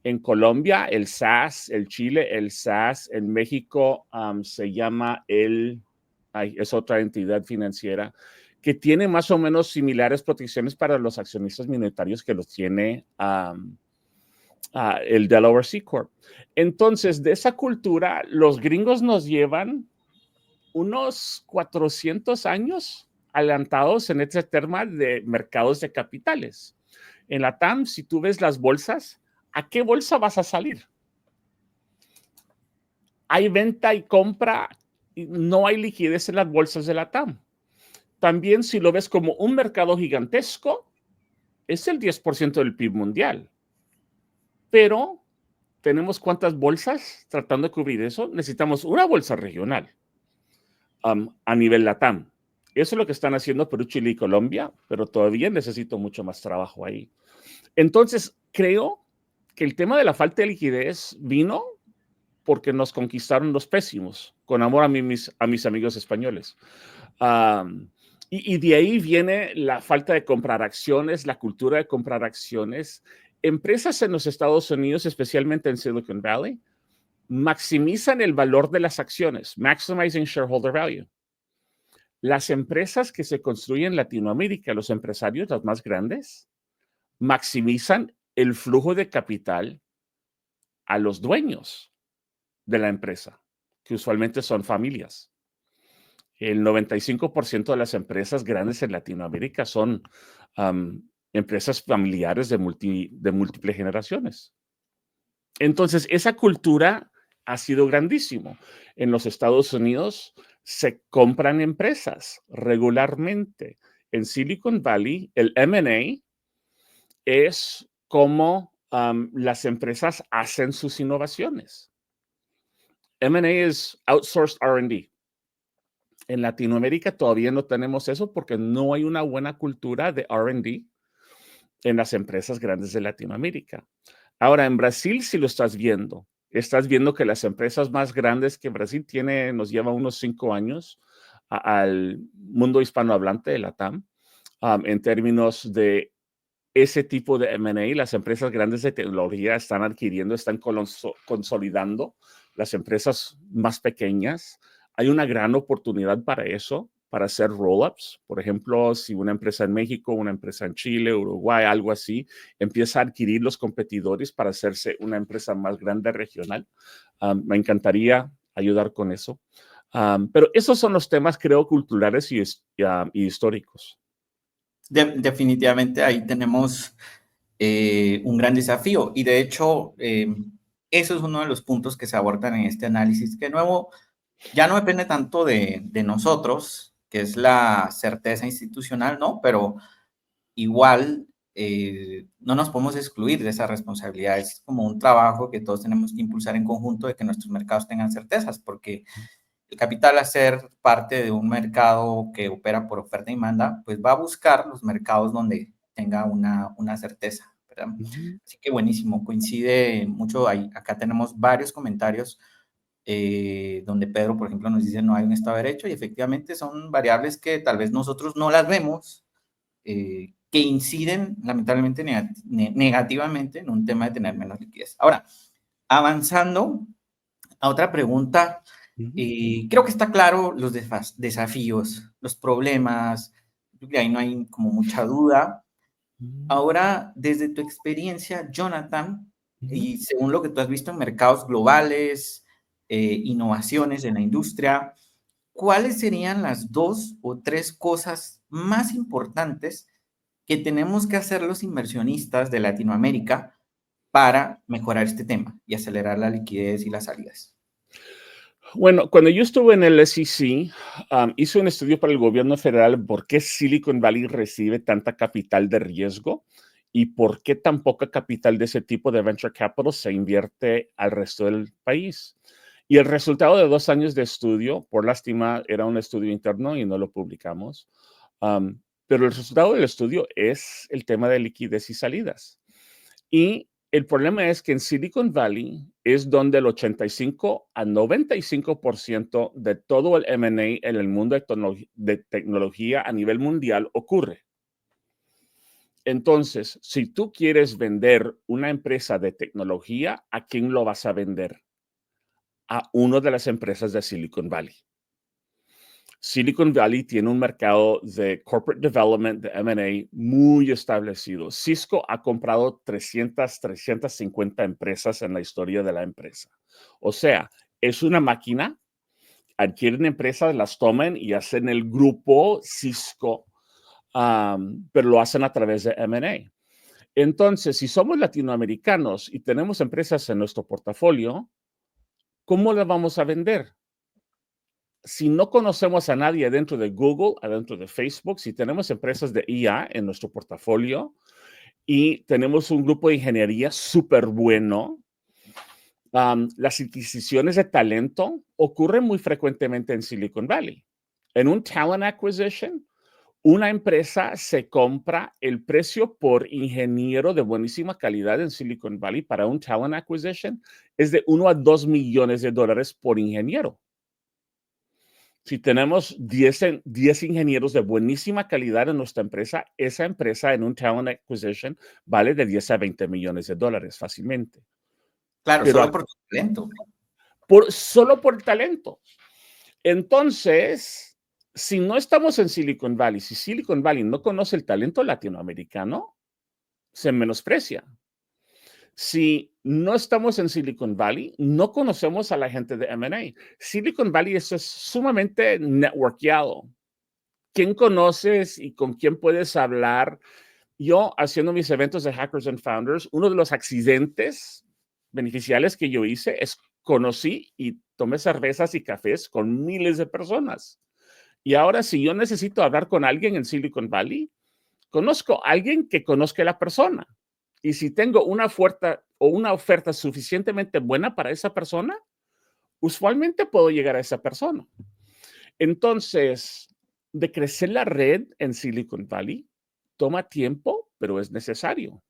En Colombia, el SAS, en Chile, el SAS, en México se llama es otra entidad financiera que tiene más o menos similares protecciones para los accionistas minoritarios que los tiene el Delaware C Corp. Entonces, de esa cultura, los gringos nos llevan unos 400 años adelantados en este tema de mercados de capitales. En la TAM, si tú ves las bolsas, ¿a qué bolsa vas a salir? Hay venta y compra, y no hay liquidez en las bolsas de la TAM. También si lo ves como un mercado gigantesco, es el 10% del PIB mundial. Pero tenemos cuántas bolsas tratando de cubrir eso. Necesitamos una bolsa regional a nivel LATAM. Eso es lo que están haciendo Perú, Chile y Colombia, pero todavía necesito mucho más trabajo ahí. Entonces, creo que el tema de la falta de liquidez vino porque nos conquistaron los pésimos, con amor a mis amigos españoles. Y de ahí viene la falta de comprar acciones, la cultura de comprar acciones. Empresas en los Estados Unidos, especialmente en Silicon Valley, maximizan el valor de las acciones, maximizing shareholder value. Las empresas que se construyen en Latinoamérica, los empresarios, los más grandes, maximizan el flujo de capital a los dueños de la empresa, que usualmente son familias. El 95% de las empresas grandes en Latinoamérica son empresas familiares de múltiples generaciones. Entonces, esa cultura ha sido grandísimo. En los Estados Unidos se compran empresas regularmente. En Silicon Valley, el M&A es como las empresas hacen sus innovaciones. M&A es outsourced R&D. En Latinoamérica todavía no tenemos eso porque no hay una buena cultura de R&D en las empresas grandes de Latinoamérica. Ahora, en Brasil sí lo estás viendo. Estás viendo que las empresas más grandes que Brasil tiene, nos lleva unos 5 años al mundo hispanohablante de la TAM, en términos de ese tipo de M&A. Las empresas grandes de tecnología están adquiriendo, están consolidando las empresas más pequeñas. Hay una gran oportunidad para eso, para hacer roll-ups. Por ejemplo, si una empresa en México, una empresa en Chile, Uruguay, algo así, empieza a adquirir los competidores para hacerse una empresa más grande regional. Me encantaría ayudar con eso. Pero esos son los temas, creo, culturales y históricos. Definitivamente ahí tenemos un gran desafío y de hecho eso es uno de los puntos que se abordan en este análisis, que de nuevo ya no depende tanto de nosotros, que es la certeza institucional, ¿no? Pero igual no nos podemos excluir de esa responsabilidad. Es como un trabajo que todos tenemos que impulsar en conjunto de que nuestros mercados tengan certezas, porque el capital, al ser parte de un mercado que opera por oferta y demanda, pues va a buscar los mercados donde tenga una certeza, ¿verdad? Así que buenísimo, coincide mucho ahí. Acá tenemos varios comentarios donde Pedro, por ejemplo, nos dice no hay un Estado de Derecho y efectivamente son variables que tal vez nosotros no las vemos, que inciden lamentablemente negativamente en un tema de tener menos liquidez. Ahora, avanzando a otra pregunta, creo que está claro los desafíos, los problemas, creo que ahí no hay como mucha duda. Ahora, desde tu experiencia, Jonathan, y según lo que tú has visto en mercados globales, innovaciones en la industria, ¿cuáles serían las 2 o 3 cosas más importantes que tenemos que hacer los inversionistas de Latinoamérica para mejorar este tema y acelerar la liquidez y las salidas? Bueno, cuando yo estuve en el SEC, hice un estudio para el gobierno federal por qué Silicon Valley recibe tanta capital de riesgo y por qué tan poca capital de ese tipo de venture capital se invierte al resto del país. Y el resultado de 2 años de estudio, por lástima, era un estudio interno y no lo publicamos, pero el resultado del estudio es el tema de liquidez y salidas. Y el problema es que en Silicon Valley es donde el 85 a 95% de todo el M&A en el mundo de tecnología a nivel mundial ocurre. Entonces, si tú quieres vender una empresa de tecnología, ¿a quién lo vas a vender? A una de las empresas de Silicon Valley. Silicon Valley tiene un mercado de corporate development, de M&A muy establecido. Cisco ha comprado 350 empresas en la historia de la empresa. O sea, es una máquina, adquieren empresas, las toman y hacen el grupo Cisco, pero lo hacen a través de M&A. Entonces, si somos latinoamericanos y tenemos empresas en nuestro portafolio, ¿cómo las vamos a vender? Si no conocemos a nadie adentro de Google, adentro de Facebook, si tenemos empresas de IA en nuestro portafolio y tenemos un grupo de ingeniería súper bueno, las adquisiciones de talento ocurren muy frecuentemente en Silicon Valley. En un talent acquisition, una empresa se compra el precio por ingeniero de buenísima calidad en Silicon Valley para un talent acquisition es de 1 a 2 millones de dólares por ingeniero. Si tenemos 10 ingenieros de buenísima calidad en nuestra empresa, esa empresa en un talent acquisition vale de 10 a 20 millones de dólares fácilmente. Claro, Pero solo por tu talento. Solo por el talento. Entonces, si no estamos en Silicon Valley, si Silicon Valley no conoce el talento latinoamericano, se menosprecia. Si no estamos en Silicon Valley, no conocemos a la gente de M&A. Silicon Valley es sumamente networkeado. ¿Quién conoces y con quién puedes hablar? Yo, haciendo mis eventos de Hackers and Founders, uno de los accidentes beneficiales que yo hice es conocí y tomé cervezas y cafés con miles de personas. Y ahora, si yo necesito hablar con alguien en Silicon Valley, conozco a alguien que conozca a la persona. Y si tengo una oferta suficientemente buena para esa persona, usualmente puedo llegar a esa persona. Entonces, de crecer la red en Silicon Valley toma tiempo, pero es necesario.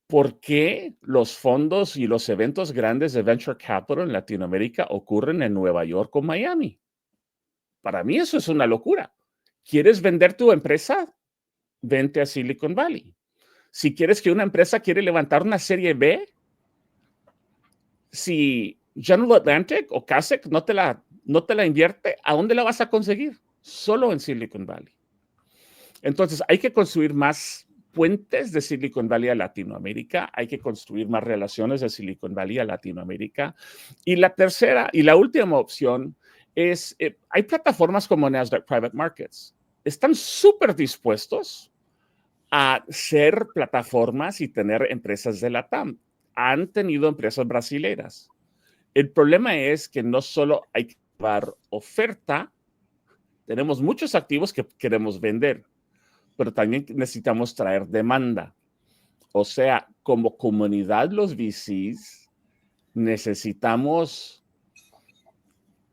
¿Por qué los fondos y los eventos grandes de Venture Capital en Latinoamérica ocurren en Nueva York o Miami? Para mí eso es una locura. ¿Quieres vender tu empresa? Vente a Silicon Valley. Si quieres que una empresa quiere levantar una serie B, si General Atlantic o Kasek no te la invierte, ¿a dónde la vas a conseguir? Solo en Silicon Valley. Entonces, hay que construir más puentes de Silicon Valley a Latinoamérica, hay que construir más relaciones de Silicon Valley a Latinoamérica. Y la tercera y la última opción es, hay plataformas como Nasdaq Private Markets. Están súper dispuestos a ser plataformas y tener empresas de la TAM. Han tenido empresas brasileras. El problema es que no solo hay que dar oferta, tenemos muchos activos que queremos vender, pero también necesitamos traer demanda. O sea, como comunidad, los VCs, necesitamos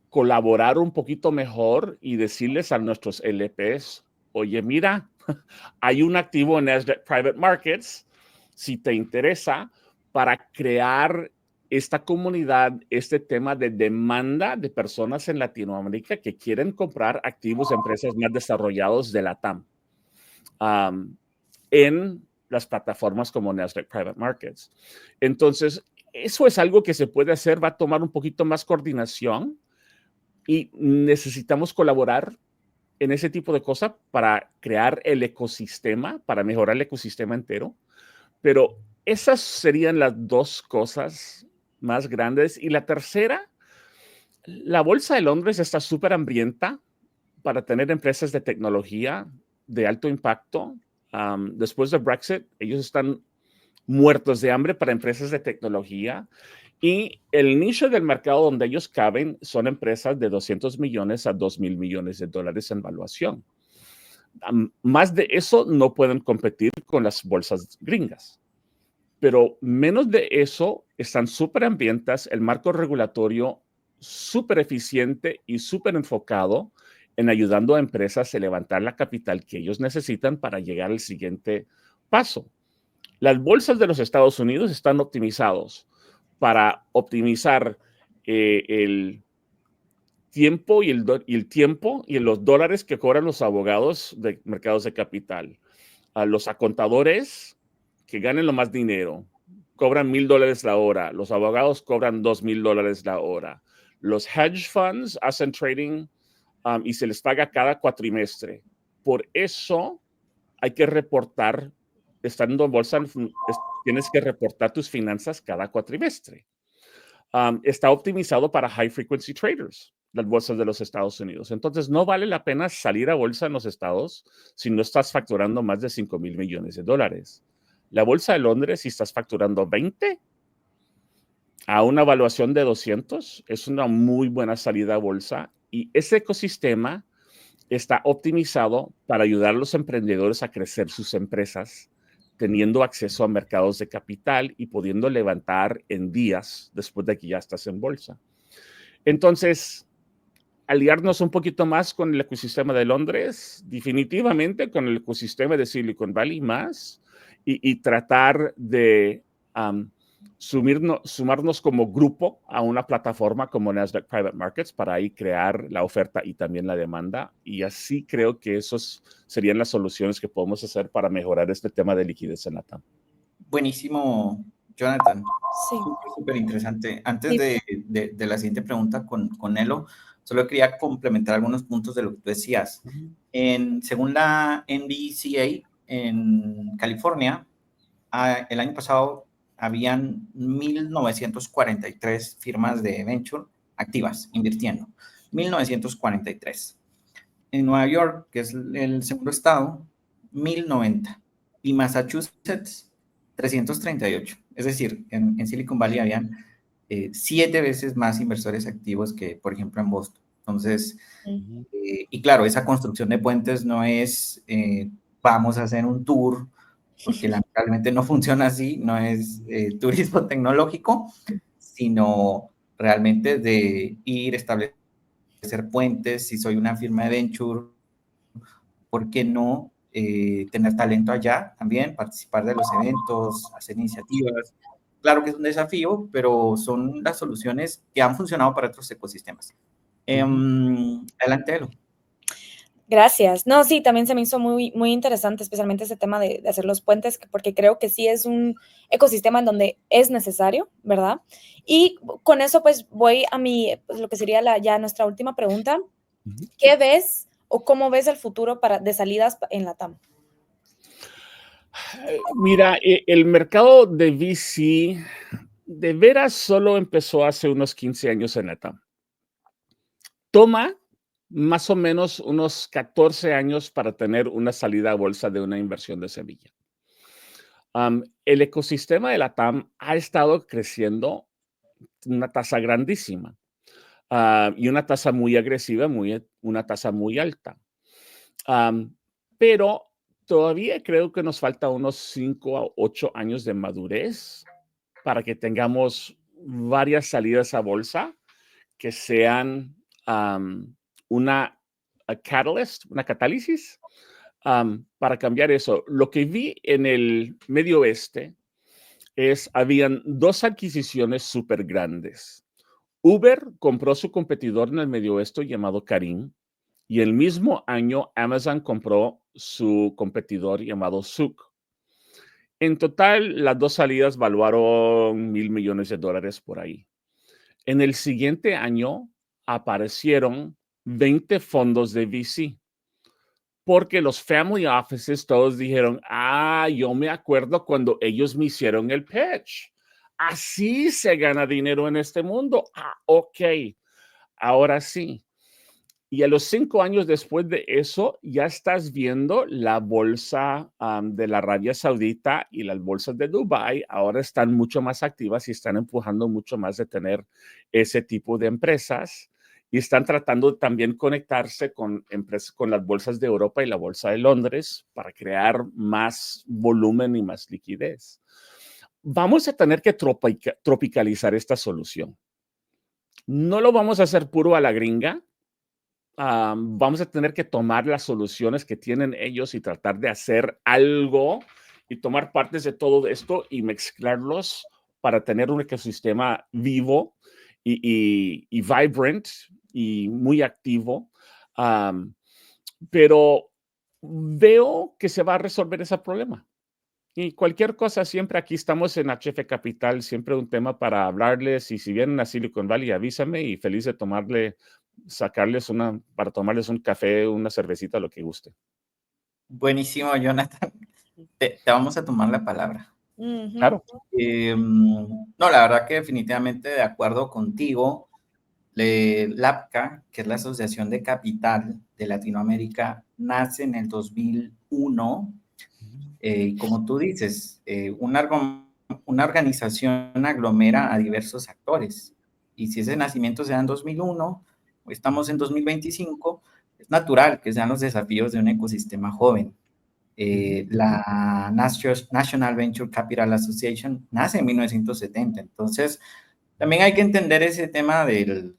colaborar un poquito mejor y decirles a nuestros LPs, oye, mira, hay un activo en Nasdaq Private Markets, si te interesa, para crear esta comunidad, este tema de demanda de personas en Latinoamérica que quieren comprar activos de empresas más desarrollados de la TAM. En las plataformas como Nasdaq Private Markets. Entonces, eso es algo que se puede hacer, va a tomar un poquito más coordinación y necesitamos colaborar en ese tipo de cosas para crear el ecosistema, para mejorar el ecosistema entero. Pero esas serían las dos cosas más grandes. Y la tercera, la Bolsa de Londres está súper hambrienta para tener empresas de tecnología de alto impacto. Después de Brexit, ellos están muertos de hambre para empresas de tecnología y el nicho del mercado donde ellos caben son empresas de 200 millones a 2,000 millones de dólares en valuación. Más de eso no pueden competir con las bolsas gringas, pero menos de eso están súper hambrientas, el marco regulatorio súper eficiente y súper enfocado en ayudando a empresas a levantar la capital que ellos necesitan para llegar al siguiente paso. Las bolsas de los Estados Unidos están optimizados para optimizar el tiempo y los dólares que cobran los abogados de mercados de capital. A los contadores que ganen lo más dinero cobran $1,000 la hora. Los abogados cobran $2,000 la hora. Los hedge funds hacen trading y se les paga cada cuatrimestre. Por eso hay que reportar, estando en bolsa, tienes que reportar tus finanzas cada cuatrimestre. Está optimizado para high frequency traders, las bolsas de los Estados Unidos. Entonces, no vale la pena salir a bolsa en los estados si no estás facturando más de 5,000 millones de dólares. La bolsa de Londres, si estás facturando 20 a una evaluación de 200, es una muy buena salida a bolsa, y ese ecosistema está optimizado para ayudar a los emprendedores a crecer sus empresas, teniendo acceso a mercados de capital y pudiendo levantar en días después de que ya estás en bolsa. Entonces, aliarnos un poquito más con el ecosistema de Londres, definitivamente con el ecosistema de Silicon Valley más, y tratar de sumarnos como grupo a una plataforma como Nasdaq Private Markets para ahí crear la oferta y también la demanda. Y así creo que esos serían las soluciones que podemos hacer para mejorar este tema de liquidez en la TAM. Buenísimo, Jonathan. Sí. Súper interesante. Antes Sí. de la siguiente pregunta con Nelo, solo quería complementar algunos puntos de lo que tú decías. Según la NVCA en California, el año pasado habían 1,943 firmas de venture activas invirtiendo. 1,943. En Nueva York, que es el segundo estado, 1,090. Y Massachusetts, 338. Es decir, en Silicon Valley habían 7 veces más inversores activos que, por ejemplo, en Boston. Entonces, y claro, esa construcción de puentes no es vamos a hacer un tour, porque lamentablemente no funciona así, no es turismo tecnológico, sino realmente de ir, establecer puentes. Si soy una firma de venture, ¿por qué no tener talento allá también, participar de los eventos, hacer iniciativas? Claro que es un desafío, pero son las soluciones que han funcionado para otros ecosistemas. Adelante, Elo. Gracias. No, sí, también se me hizo muy, muy interesante, especialmente ese tema de hacer los puentes, porque creo que sí es un ecosistema en donde es necesario, ¿verdad? Y con eso, pues, voy a pues, lo que sería ya nuestra última pregunta. ¿Qué ves o cómo ves el futuro de salidas en la TAM? Mira, el mercado de VC de veras solo empezó hace unos 15 años en la TAM. Toma más o menos unos 14 años para tener una salida a bolsa de una inversión de semilla. El ecosistema de la TAM ha estado creciendo una tasa grandísima, y una tasa muy agresiva, una tasa muy alta. Pero todavía creo que nos falta unos 5 a 8 años de madurez para que tengamos varias salidas a bolsa que sean una catalyst, una catálisis, para cambiar eso. Lo que vi en el Medio Oeste habían 2 adquisiciones súper grandes. Uber compró su competidor en el Medio Oeste llamado Careem, y el mismo año Amazon compró su competidor llamado Zook. En total, las 2 salidas valuaron $1,000 millones por ahí. En el siguiente año aparecieron 20 fondos de VC, porque los family offices todos dijeron, yo me acuerdo cuando ellos me hicieron el pitch. Así se gana dinero en este mundo. Ok, ahora sí. Y a los 5 años después de eso, ya estás viendo la bolsa de la Arabia Saudita y las bolsas de Dubái ahora están mucho más activas y están empujando mucho más de tener ese tipo de empresas, y están tratando también conectarse con las bolsas de Europa y la bolsa de Londres para crear más volumen y más liquidez. Vamos a tener que tropicalizar esta solución. No lo vamos a hacer puro a la gringa. Vamos a tener que tomar las soluciones que tienen ellos y tratar de hacer algo y tomar partes de todo esto y mezclarlos para tener un ecosistema vivo y vibrant y muy activo. Pero veo que se va a resolver ese problema. Y cualquier cosa, siempre aquí estamos en HF Capital, siempre un tema para hablarles, y si vienen a Silicon Valley, avísame, y feliz de para tomarles un café, una cervecita, lo que guste. Buenísimo, Jonathan. Te vamos a tomar la palabra. Claro. No, la verdad que definitivamente de acuerdo contigo. LAPCA, que es la Asociación de Capital de Latinoamérica, nace en el 2001 Como tú dices, una organización aglomera a diversos actores. Y si ese nacimiento se da en 2001, o estamos en 2025, es natural que sean los desafíos de un ecosistema joven. La National Venture Capital Association nace en 1970, entonces también hay que entender ese tema del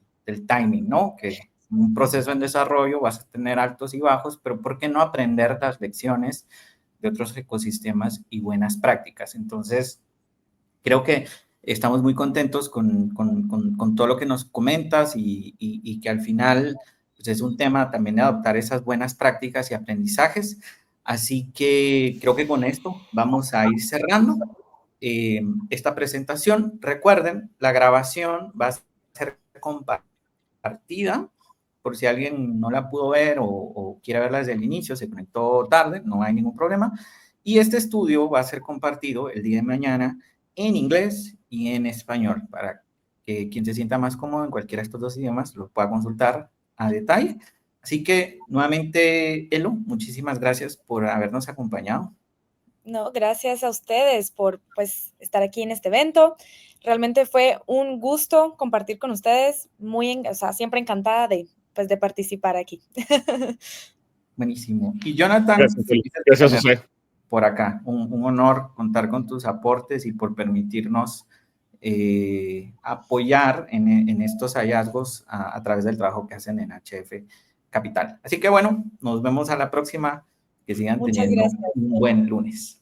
timing, ¿no? Que un proceso en desarrollo vas a tener altos y bajos, pero ¿por qué no aprender las lecciones de otros ecosistemas y buenas prácticas? Entonces, creo que estamos muy contentos con todo lo que nos comentas y que al final pues es un tema también de adoptar esas buenas prácticas y aprendizajes. Así que creo que con esto vamos a ir cerrando esta presentación. Recuerden, la grabación va a ser compartida por si alguien no la pudo ver o quiere verla desde el inicio, se conectó tarde, no hay ningún problema. Y este estudio va a ser compartido el día de mañana en inglés y en español para que quien se sienta más cómodo en cualquiera de estos dos idiomas lo pueda consultar a detalle. Así que nuevamente, Elo, muchísimas gracias por habernos acompañado. No, gracias a ustedes por pues estar aquí en este evento. Realmente fue un gusto compartir con ustedes. O sea, siempre encantada de participar aquí. Buenísimo. Y Jonathan, Gracias, gracias José. Por acá, un honor contar con tus aportes y por permitirnos apoyar en estos hallazgos a través del trabajo que hacen en HF Capital. Así que bueno, nos vemos a la próxima. Que sigan teniendo un buen lunes.